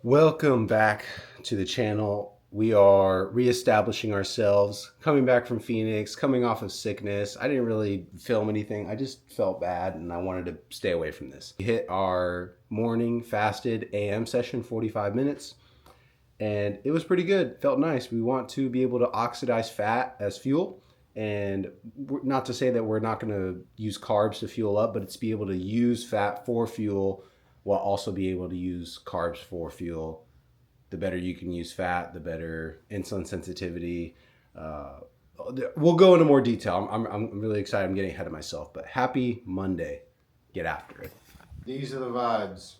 Welcome back to the channel. We are reestablishing ourselves, coming back from Phoenix, coming off of sickness. I didn't really film anything. I just felt bad and I wanted to stay away from this. We hit our morning fasted AM session, 45 minutes, and it was pretty good. Felt nice. We want to be able to oxidize fat as fuel, and not to say that we're not going to use carbs to fuel up, but it's be able to use fat for fuel while also be able to use carbs for fuel. The better you can use fat, the better insulin sensitivity. We'll go into more detail. I'm really excited. I'm getting ahead of myself, but happy Monday. Get after it. These are the vibes.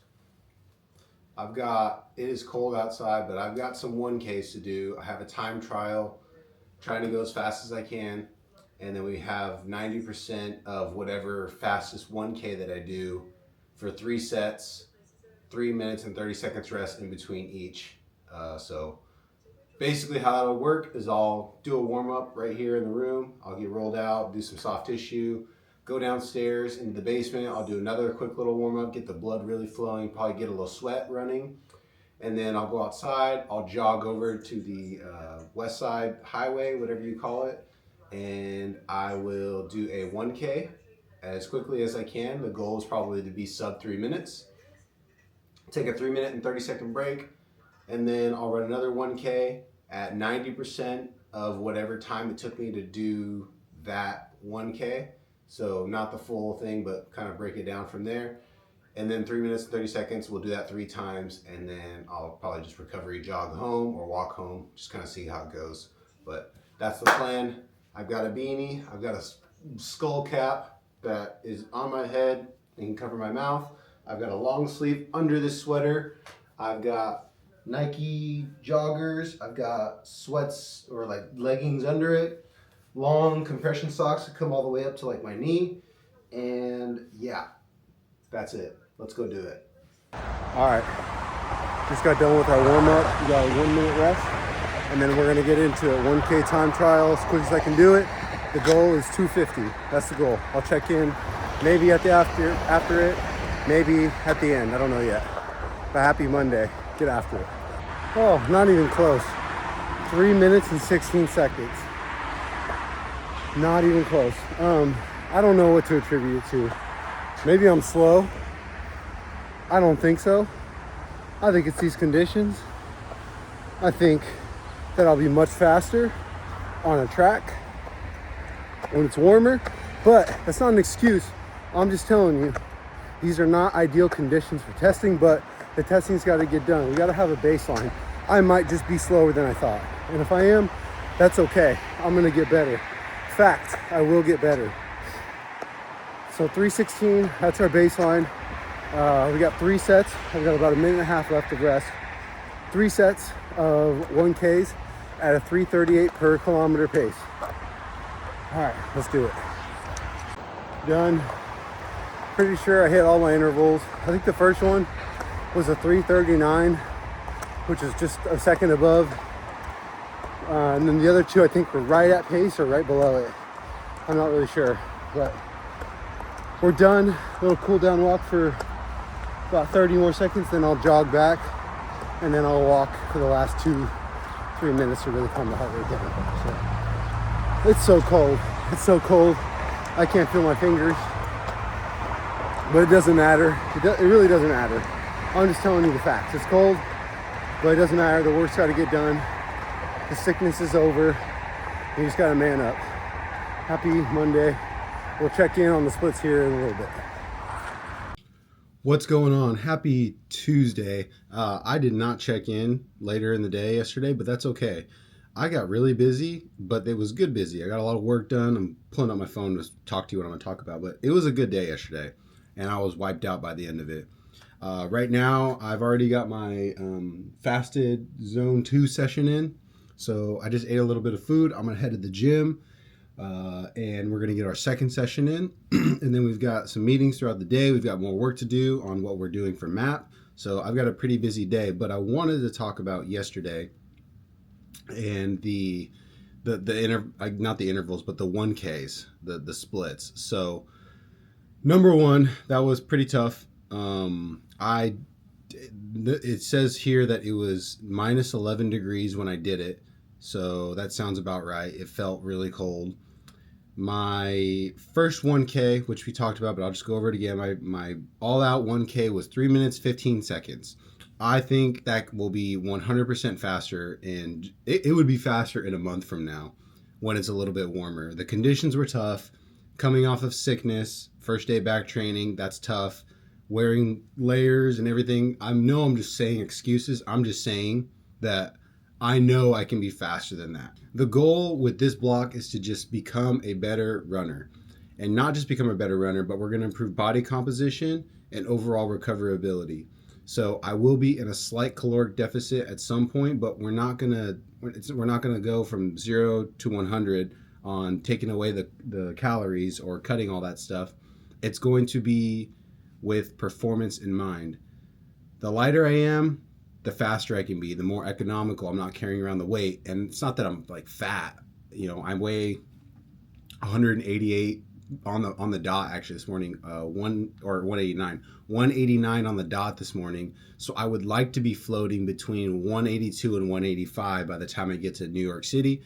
It is cold outside, but I've got some 1Ks to do. I have a time trial, trying to go as fast as I can. And then we have 90% of whatever fastest 1K that I do for 3 sets, 3 minutes and 30 seconds rest in between each. So basically how that'll work is I'll do a warm up right here in the room. I'll get rolled out, do some soft tissue, go downstairs into the basement. I'll do another quick little warm up, get the blood really flowing, probably get a little sweat running. And then I'll go outside, I'll jog over to the West Side Highway, whatever you call it. And I will do a 1K as quickly as I can. The goal is probably to be sub 3 minutes. Take a 3 minute and 30 second break, and then I'll run another 1K at 90% of whatever time it took me to do that 1K. So not the full thing, but kind of break it down from there. And then 3 minutes and 30 seconds, we'll do that 3 times, and then I'll probably just recovery jog home or walk home, just kind of see how it goes. But that's the plan. I've got a beanie, I've got a skull cap that is on my head and can cover my mouth. I've got a long sleeve under this sweater. I've got Nike joggers. I've got sweats or like leggings under it. Long compression socks that come all the way up to like my knee. And yeah, that's it. Let's go do it. All right, just got done with our warm up. We got a 1 minute rest, and then we're gonna get into a 1K time trial as quick as I can do it. The goal is 250. That's the goal. I'll check in maybe at the after it, maybe at the end. I don't know yet. But happy Monday. Get after it. Oh, not even close. 3 minutes and 16 seconds. Not even close. I don't know what to attribute it to. Maybe I'm slow. I don't think so. I think it's these conditions. I think that I'll be much faster on a track when it's warmer, but that's not an excuse. I'm just telling you, these are not ideal conditions for testing, but the testing's got to get done. We got to have a baseline. I might just be slower than I thought, and if I am, that's okay. I'm gonna get better. Fact, I will get better. So 316, that's our baseline. We got 3 sets. I've got about a minute and a half left of rest. 3 sets of 1Ks at a 3:38 per kilometer pace. All right, let's do it. Done. Pretty sure I hit all my intervals. I think the first one was a 3:39, which is just a second above. And then the other 2, I think, were right at pace or right below it. I'm not really sure, but we're done. A little cool down walk for about 30 more seconds, then I'll jog back, and then I'll walk for the last 2-3 minutes to really calm the heart rate down. So, it's so cold. It's so cold. I can't feel my fingers, but it doesn't matter. It really doesn't matter. I'm just telling you the facts. It's cold, but it doesn't matter. The work's got to get done. The sickness is over. You just got to man up. Happy Monday. We'll check in on the splits here in a little bit. What's going on? Happy Tuesday. I did not check in later in the day yesterday, but that's okay. I got really busy, but it was good busy. I got a lot of work done. I'm pulling up my phone to talk to you what I'm going to talk about, but it was a good day yesterday, and I was wiped out by the end of it. Right now, I've already got my fasted zone 2 session in, so I just ate a little bit of food. I'm going to head to the gym, and we're going to get our second session in, and then we've got some meetings throughout the day. We've got more work to do on what we're doing for MAP, so I've got a pretty busy day, but I wanted to talk about yesterday and not the intervals, but the 1Ks, the splits. So number one, that was pretty tough. I it says here that it was minus 11 degrees when I did it. So that sounds about right. It felt really cold. My first 1K, which we talked about, but I'll just go over it again. My all-out 1K was 3 minutes, 15 seconds. I think that will be 100% faster, and it would be faster in a month from now when it's a little bit warmer. The conditions were tough. Coming off of sickness, first day back training, that's tough. Wearing layers and everything. I'm just saying excuses. I'm just saying that I know I can be faster than that. The goal with this block is to just become a better runner. And not just become a better runner, but we're going to improve body composition and overall recoverability. So I will be in a slight caloric deficit at some point, but we're not gonna go from 0 to 100 on taking away the calories or cutting all that stuff. It's going to be with performance in mind. The lighter I am, the faster I can be, the more economical. I'm not carrying around the weight, and it's not that I'm like fat. I weigh 188 on the dot actually this morning, 189 on the dot this morning. So I would like to be floating between 182 and 185 by the time I get to New York City.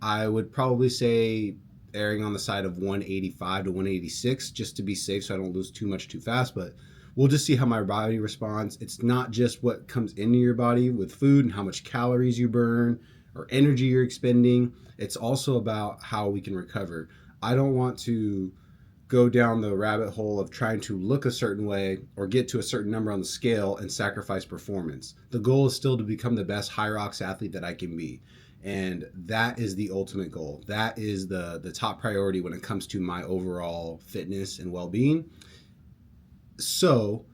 I would probably say erring on the side of 185 to 186 just to be safe so I don't lose too much too fast, but we'll just see how my body responds. It's not just what comes into your body with food and how much calories you burn or energy you're expending. It's also about how we can recover. I don't want to go down the rabbit hole of trying to look a certain way or get to a certain number on the scale and sacrifice performance. The goal is still to become the best HYROX athlete that I can be. And that is the ultimate goal. That is the top priority when it comes to my overall fitness and well-being. So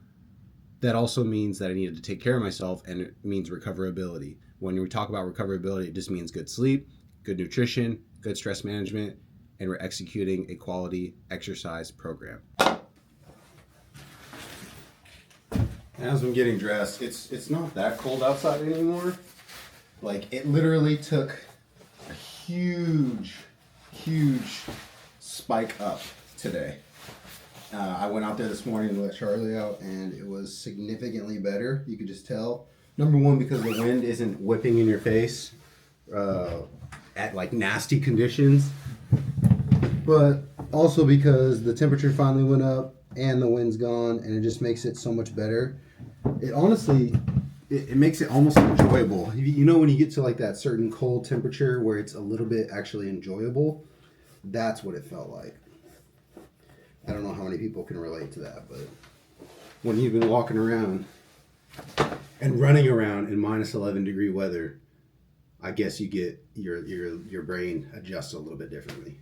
that also means that I needed to take care of myself, and it means recoverability. When we talk about recoverability, it just means good sleep, good nutrition, good stress management, and we're executing a quality exercise program. As I'm getting dressed, it's not that cold outside anymore. Like, it literally took a huge spike up today. I went out there this morning to let Charlie out, and it was significantly better. You could just tell. Number one, because the wind isn't whipping in your face at like nasty conditions, but also because the temperature finally went up and the wind's gone, and it just makes it so much better. It honestly, it makes it almost enjoyable. You know, when you get to like that certain cold temperature where it's a little bit actually enjoyable, that's what it felt like. I don't know how many people can relate to that, but when you've been walking around and running around in minus 11 degree weather, I guess you get your brain adjusts a little bit differently.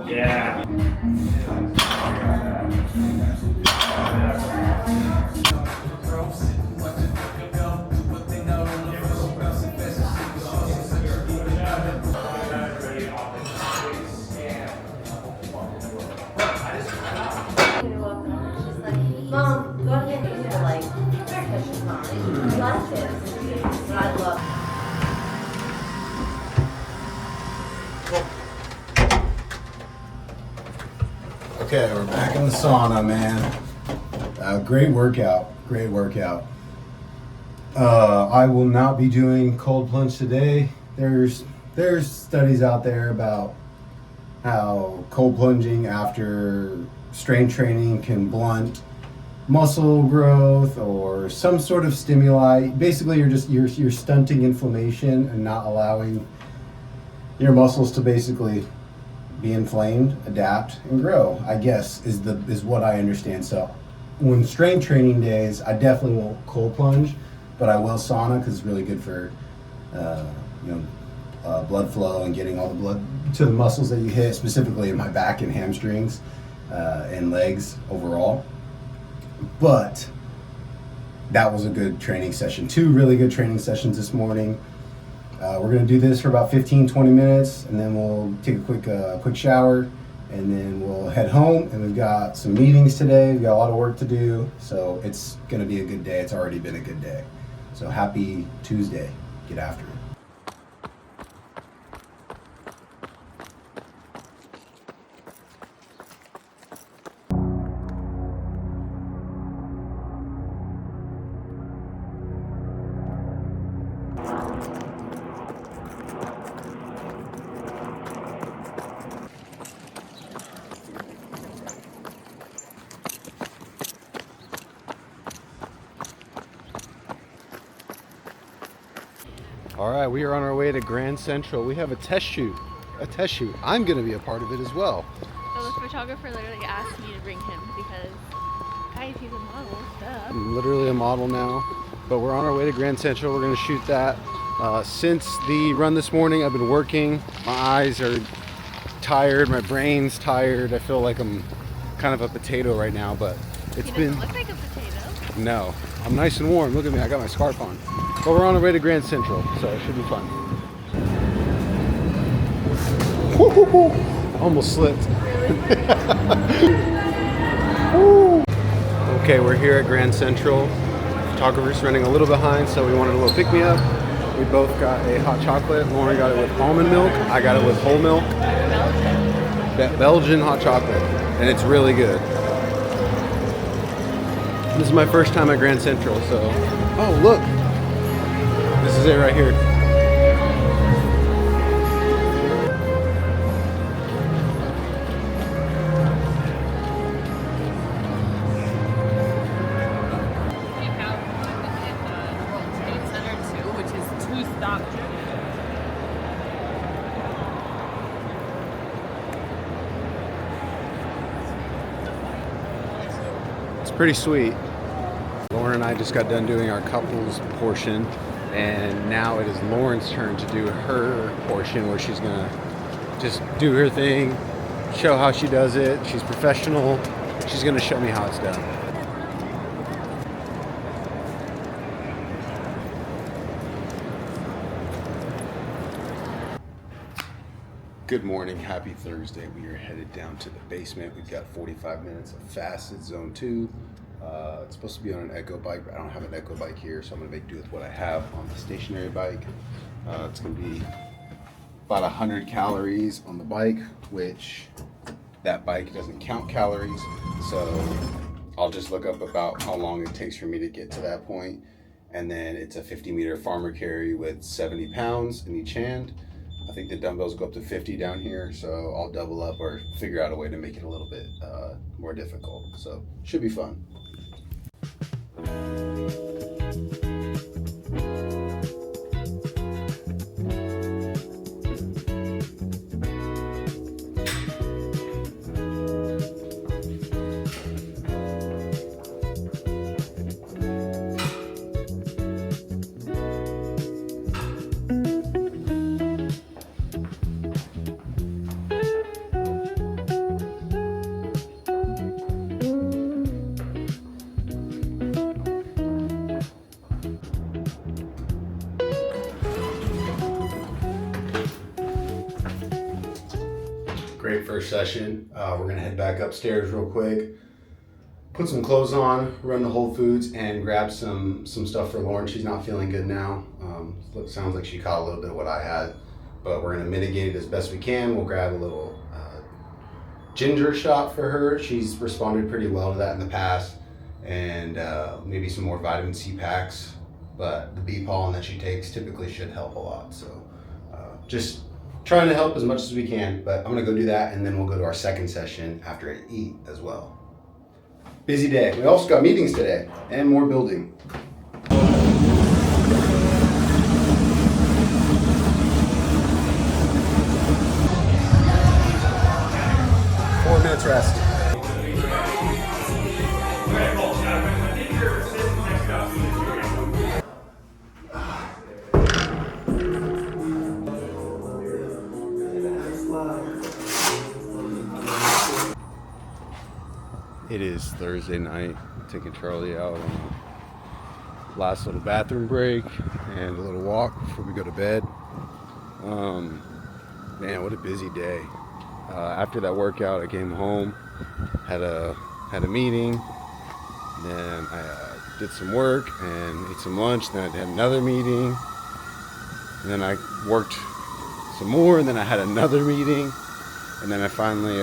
Yeah. Mom, go ahead and eat it, like, because she's not. She likes it, but I love it. Okay, we're back in the sauna, man. Great workout. I will not be doing cold plunge today. There's studies out there about how cold plunging after strength training can blunt muscle growth or some sort of stimuli. Basically, you're stunting inflammation and not allowing your muscles to basically be inflamed, adapt, and grow, I guess, is what I understand. So when strength training days, I definitely won't cold plunge, but I will sauna because it's really good for blood flow and getting all the blood to the muscles that you hit, specifically in my back and hamstrings and legs overall. But that was a good training session. 2 really good training sessions this morning. We're gonna do this for about 15-20 minutes, and then we'll take a quick shower, and then we'll head home. And we've got some meetings today. We've got a lot of work to do, so it's gonna be a good day. It's already been a good day. So happy Tuesday. Get after it. All right, we are on our way to Grand Central. We have a test shoot. I'm gonna be a part of it as well. So the photographer literally asked me to bring him because, guys, he's a model, duh. I'm literally a model now, but we're on our way to Grand Central. We're gonna shoot that. Since the run this morning, I've been working. My eyes are tired, my brain's tired. I feel like I'm kind of a potato right now, but it's He been... doesn't look like a potato. No, I'm nice and warm. Look at me, I got my scarf on. But we're on our way to Grand Central, so it should be fun. Almost slipped. Okay, we're here at Grand Central. Photographer's running a little behind, so we wanted a little pick-me-up. We both got a hot chocolate. Lauren got it with almond milk. I got it with whole milk. Belgian hot chocolate, and it's really good. This is my first time at Grand Central, so... Oh, look! This is it right here. We have one at the State Center too, which is 2-stop. It's pretty sweet. Lauren and I just got done doing our couples portion, and now it is Lauren's turn to do her portion, where she's gonna just do her thing, show how she does it. She's professional. She's gonna show me how it's done. Good morning, happy Thursday. We are headed down to the basement. We've got 45 minutes of fast at zone 2. It's supposed to be on an Echo bike, but I don't have an Echo bike here, so I'm gonna make do with what I have on the stationary bike. It's gonna be about 100 calories on the bike, which that bike doesn't count calories. So I'll just look up about how long it takes for me to get to that point. And then it's a 50-meter farmer carry with 70 pounds in each hand. I think the dumbbells go up to 50 down here, so I'll double up or figure out a way to make it a little bit more difficult. So should be fun. Great first session. We're gonna head back upstairs real quick, put some clothes on, run to Whole Foods, and grab some stuff for Lauren. She's not feeling good now. Sounds like she caught a little bit of what I had, but we're gonna mitigate it as best we can. We'll grab a little ginger shot for her. She's responded pretty well to that in the past, and maybe some more vitamin C packs. But the bee pollen that she takes typically should help a lot. So just trying to help as much as we can, but I'm gonna go do that, and then we'll go to our second session after I eat as well. Busy day. We also got meetings today and more building. 4 minutes rest. It is Thursday night, taking Charlie out on the last little bathroom break, and a little walk before we go to bed. Man, what a busy day. After that workout, I came home, had a meeting, then I did some work and ate some lunch, then I had another meeting, and then I worked some more, and then I had another meeting, and then I finally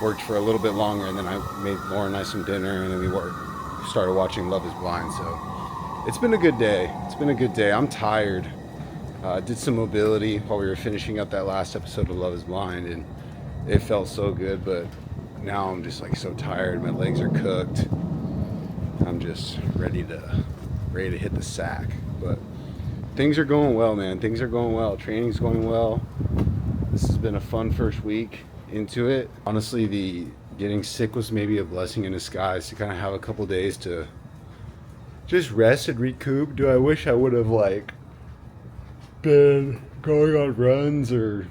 worked for a little bit longer, and then I made Laura and I some dinner, and then we started watching Love is Blind. So it's been a good day. It's been a good day. I'm tired. Did some mobility while we were finishing up that last episode of Love is Blind, and it felt so good, but now I'm just like so tired. My legs are cooked. I'm just ready to hit the sack. But things are going well, man. Things are going well. Training's going well. This has been a fun first week into it. Honestly, the getting sick was maybe a blessing in disguise to kind of have a couple days to just rest and recoup. Do I wish I would have like been going on runs or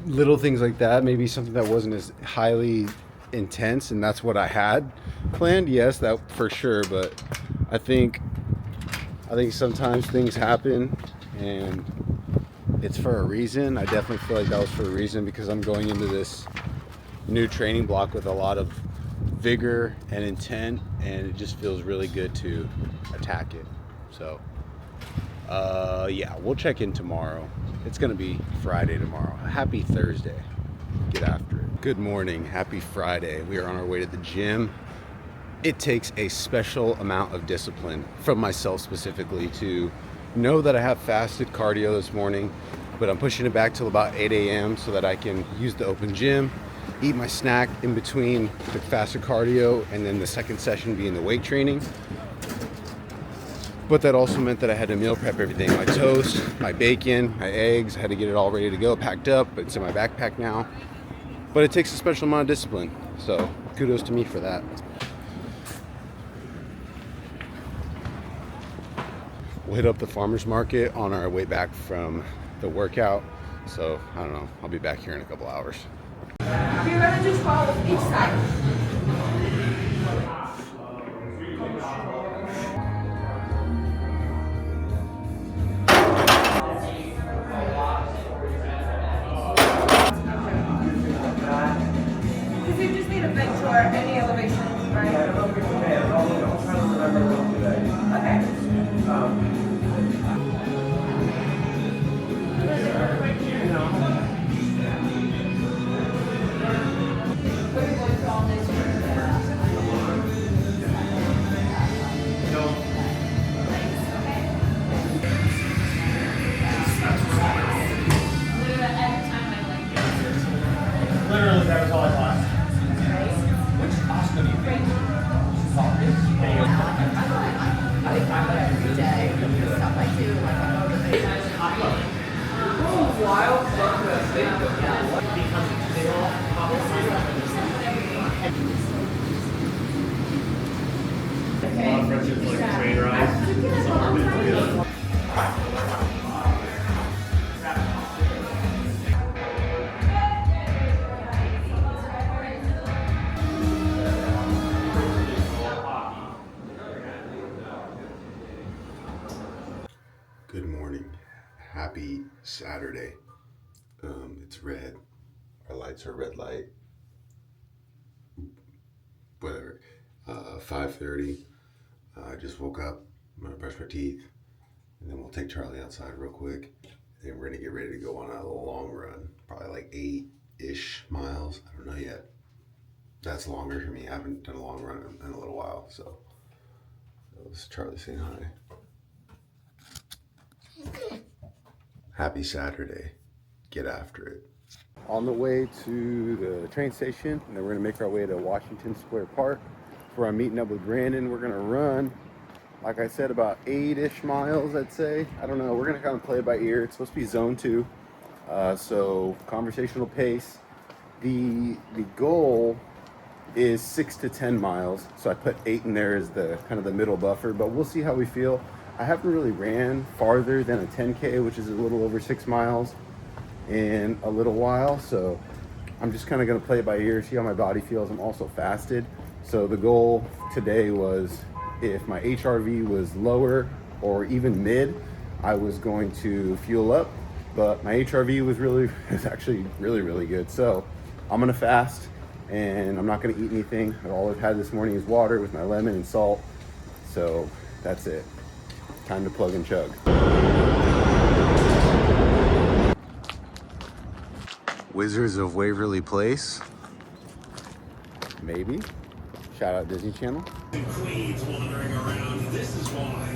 little things like that, maybe something that wasn't as highly intense, and that's what I had planned. Yes, that for sure, but I think sometimes things happen and it's for a reason. I definitely feel like that was for a reason, because I'm going into this new training block with a lot of vigor and intent, and it just feels really good to attack it. So yeah, we'll check in tomorrow. It's gonna be Friday tomorrow. Happy Thursday. Get after it. Good morning. Happy Friday. We are on our way to the gym. It takes a special amount of discipline from myself specifically to know that I have fasted cardio this morning, but I'm pushing it back till about 8 a.m. so that I can use the open gym, eat my snack in between the fasted cardio, and then the second session being the weight training. But that also meant that I had to meal prep everything. My toast, my bacon, my eggs. I had to get it all ready to go, packed up. It's in my backpack now. But it takes a special amount of discipline. So kudos to me for that. We'll hit up the farmer's market on our way back from the workout. So I don't know, I'll be back here in a couple hours. You're gonna do 12 each side. Because you just need a bench or any elevation, right? Okay. Literally, that was all I watched. Which Oscar do you think? Every day, the stuff I do, like I motivate. Wild Because they all a lot of friendships like train rides. Some are really Good morning. Happy Saturday. It's red. Our lights are red light. Whatever. 5:30. I just woke up. I'm gonna brush my teeth, and then we'll take Charlie outside real quick. Then we're gonna get ready to go on a long run, probably like 8-ish miles. I don't know yet. That's longer for me. I haven't done a long run in a little while, so this is Charlie saying hi. Happy Saturday. Get after it. On the way to the train station, and then we're gonna make our way to Washington Square Park for our meeting up with Brandon. We're gonna run, like I said, about 8-ish miles, I'd say. I don't know, we're gonna kind of play it by ear. It's supposed to be zone 2, so conversational pace. The goal is 6 to 10 miles, so I put 8 in there as the kind of the middle buffer, but we'll see how we feel. I haven't really ran farther than a 10K, which is a little over 6 miles, in a little while, so I'm just kind of going to play it by ear, see how my body feels. I'm also fasted, so the goal today was if my HRV was lower or even mid, I was going to fuel up, but my HRV was actually really good. So I'm gonna fast, and I'm not gonna eat anything. All I've had this morning is water with my lemon and salt. So that's it. Time to plug and chug. Wizards of Waverly Place. Maybe. Shout out Disney Channel. Queens wandering around. This is why.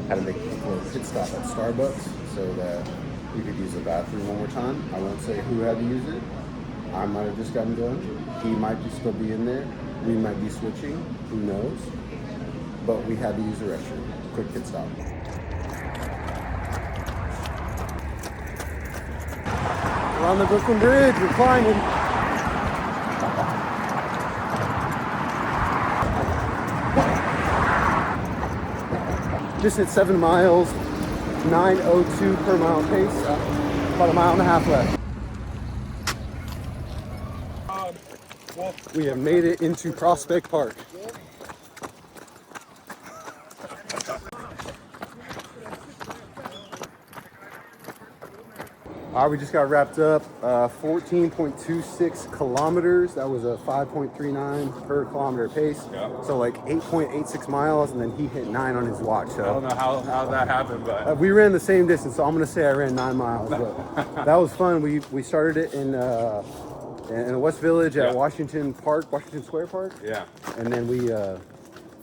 Had to make a little pit stop at Starbucks so that we could use the bathroom one more time. I won't say who had to use it. I might have just gotten done. He might still be in there. We might be switching. Who knows? But we had to use the restroom. Quick pit stop. We're on the Brooklyn Bridge. We're climbing. Just hit 7 miles, 9:02 per mile pace. About a mile and a half left. We have made it into Prospect Park. All right, we just got wrapped up. 14.26 kilometers. That was a 5.39 per kilometer pace. Yeah. So like 8.86 miles, and then he hit 9 on his watch. So I don't know how that happened, but we ran the same distance, so I'm gonna say I ran 9 miles. But that was fun. We started it in the West Village at Washington Square Park. yeah, And then we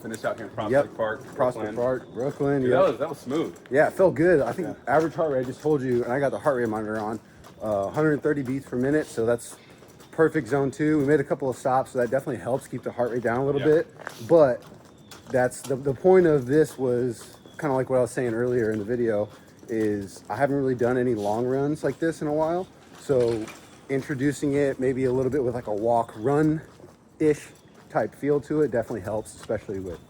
finished out here in Prospect Park, Prospect Brooklyn. Park, Brooklyn. Dude, Yep. that was smooth. Yeah, it felt good. I think average heart rate, I just told you, and I got the heart rate monitor on, 130 beats per minute, so that's perfect zone 2. We made a couple of stops, so that definitely helps keep the heart rate down a little bit. But that's the point of this was kind of like what I was saying earlier in the video, is I haven't really done any long runs like this in a while. So introducing it maybe a little bit with like a walk run-ish type feel to it definitely helps, especially with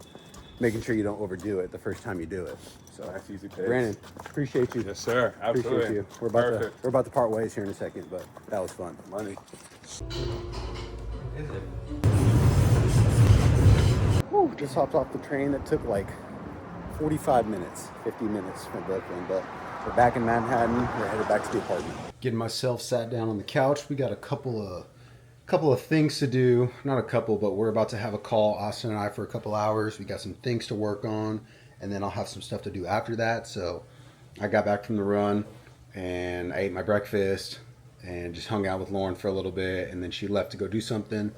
making sure you don't overdo it the first time you do it. So Nice, easy pace. Brandon, appreciate you. Yes, sir. Absolutely. Appreciate you. We're about to part ways here in a second, but that was fun. Money. Whew, just hopped off the train that took like 45 minutes, 50 minutes from Brooklyn, but we're back in Manhattan. We're headed back to the apartment. Getting myself sat down on the couch. We got a couple of things to do. Not a couple, but we're about to have a call, Austin and I, for a couple hours. We got some things to work on, and then I'll have some stuff to do after that. So I got back from the run and I ate my breakfast and just hung out with Lauren for a little bit, and then she left to go do something.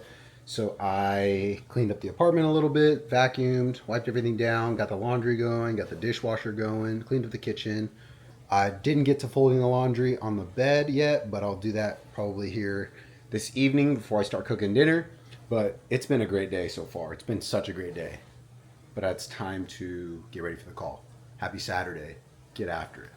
So I cleaned up the apartment a little bit, vacuumed, wiped everything down, got the laundry going, got the dishwasher going, cleaned up the kitchen. I didn't get to folding the laundry on the bed yet, but I'll do that probably here this evening before I start cooking dinner. But it's been a great day so far. It's been such a great day. But it's time to get ready for the call. Happy Saturday. Get after it.